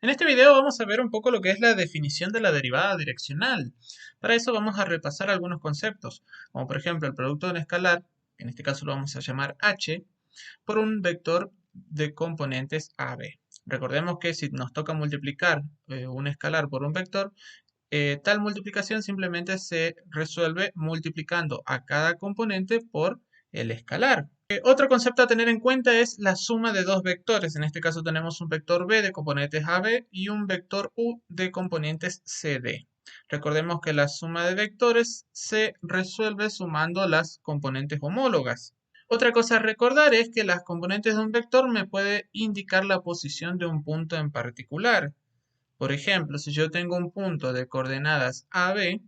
En este video vamos a ver un poco lo que es la definición de la derivada direccional. Para eso vamos a repasar algunos conceptos, como por ejemplo el producto de un escalar, en este caso lo vamos a llamar h, por un vector de componentes AB. Recordemos que si nos toca multiplicar un escalar por un vector, tal multiplicación simplemente se resuelve multiplicando a cada componente por el escalar. Otro concepto a tener en cuenta es la suma de dos vectores. En este caso tenemos un vector b de componentes AB y un vector u de componentes CD. Recordemos que la suma de vectores se resuelve sumando las componentes homólogas. Otra cosa a recordar es que las componentes de un vector me puede indicar la posición de un punto en particular. Por ejemplo, si yo tengo un punto de coordenadas AB,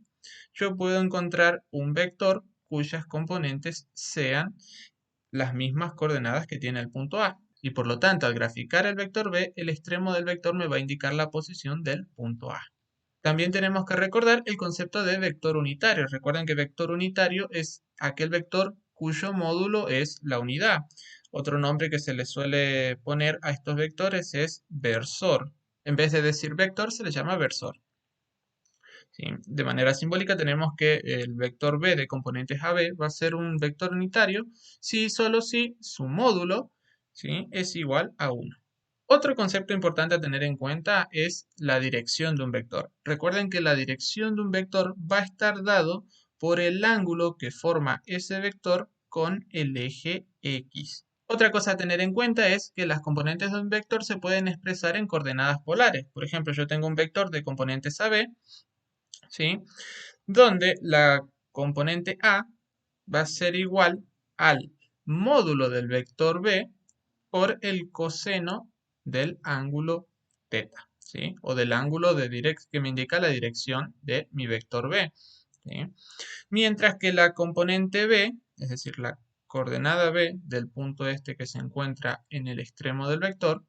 yo puedo encontrar un vector cuyas componentes sean las mismas coordenadas que tiene el punto A. Y por lo tanto, al graficar el vector B, el extremo del vector me va a indicar la posición del punto A. También tenemos que recordar el concepto de vector unitario. Recuerden que vector unitario es aquel vector cuyo módulo es la unidad. Otro nombre que se le suele poner a estos vectores es versor. En vez de decir vector, se le llama versor. ¿Sí? De manera simbólica tenemos que el vector b de componentes AB va a ser un vector unitario si y solo si su módulo, ¿sí?, es igual a 1. Otro concepto importante a tener en cuenta es la dirección de un vector. Recuerden que la dirección de un vector va a estar dado por el ángulo que forma ese vector con el eje X. Otra cosa a tener en cuenta es que las componentes de un vector se pueden expresar en coordenadas polares. Por ejemplo, yo tengo un vector de componentes AB, ¿sí?, donde la componente A va a ser igual al módulo del vector B por el coseno del ángulo teta, ¿sí?, o del ángulo que me indica la dirección de mi vector B, ¿sí? Mientras que la componente B, es decir, la coordenada B del punto este que se encuentra en el extremo del vector,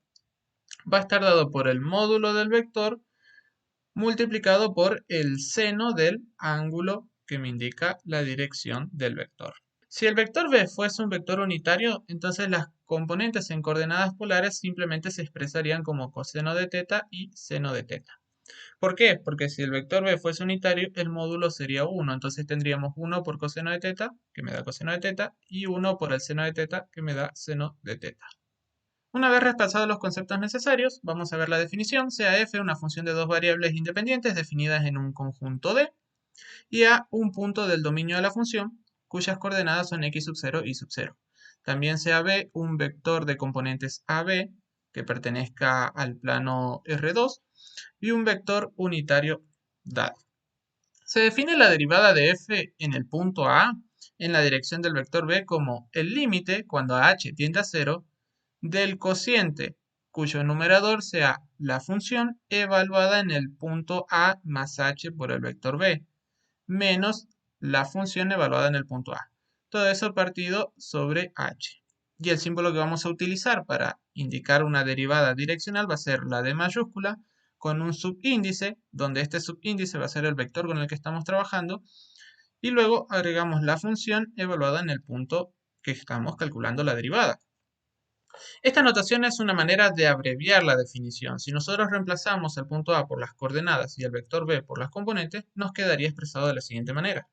va a estar dado por el módulo del vector multiplicado por el seno del ángulo que me indica la dirección del vector. Si el vector b fuese un vector unitario, entonces las componentes en coordenadas polares simplemente se expresarían como coseno de teta y seno de teta. ¿Por qué? Porque si el vector b fuese unitario, el módulo sería 1. Entonces tendríamos 1 por coseno de teta, que me da coseno de teta, y 1 por el seno de teta, que me da seno de teta. Una vez repasados los conceptos necesarios, vamos a ver la definición. Sea f una función de dos variables independientes definidas en un conjunto D, y a un punto del dominio de la función, cuyas coordenadas son x sub 0 y sub 0. También sea B un vector de componentes AB que pertenezca al plano R2 y un vector unitario dado. Se define la derivada de f en el punto A en la dirección del vector B como el límite, cuando h tiende a 0, del cociente cuyo numerador sea la función evaluada en el punto A más h por el vector B, menos la función evaluada en el punto A. Todo eso partido sobre h. Y el símbolo que vamos a utilizar para indicar una derivada direccional va a ser la D mayúscula con un subíndice, donde este subíndice va a ser el vector con el que estamos trabajando, y luego agregamos la función evaluada en el punto que estamos calculando la derivada. Esta notación es una manera de abreviar la definición. Si nosotros reemplazamos el punto A por las coordenadas y el vector B por las componentes, nos quedaría expresado de la siguiente manera.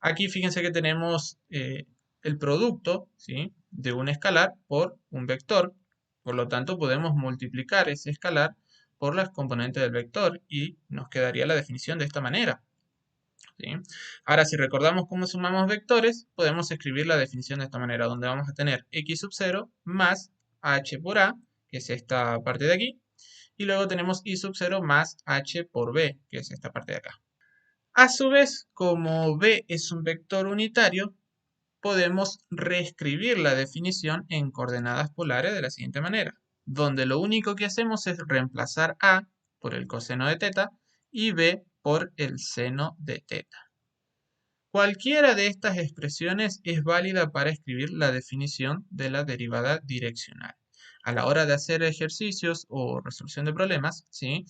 Aquí fíjense que tenemos el producto, ¿sí?, de un escalar por un vector. Por lo tanto, podemos multiplicar ese escalar por las componentes del vector y nos quedaría la definición de esta manera, ¿sí? Ahora, si recordamos cómo sumamos vectores, podemos escribir la definición de esta manera, donde vamos a tener x sub 0 más h por a, que es esta parte de aquí, y luego tenemos y sub 0 más h por b, que es esta parte de acá. A su vez, como b es un vector unitario, podemos reescribir la definición en coordenadas polares de la siguiente manera, donde lo único que hacemos es reemplazar a por el coseno de teta y b por el seno de teta. Cualquiera de estas expresiones es válida para escribir la definición de la derivada direccional. A la hora de hacer ejercicios o resolución de problemas, ¿sí?,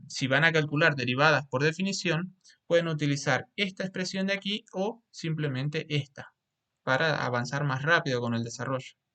si van a calcular derivadas por definición, pueden utilizar esta expresión de aquí o simplemente esta para avanzar más rápido con el desarrollo.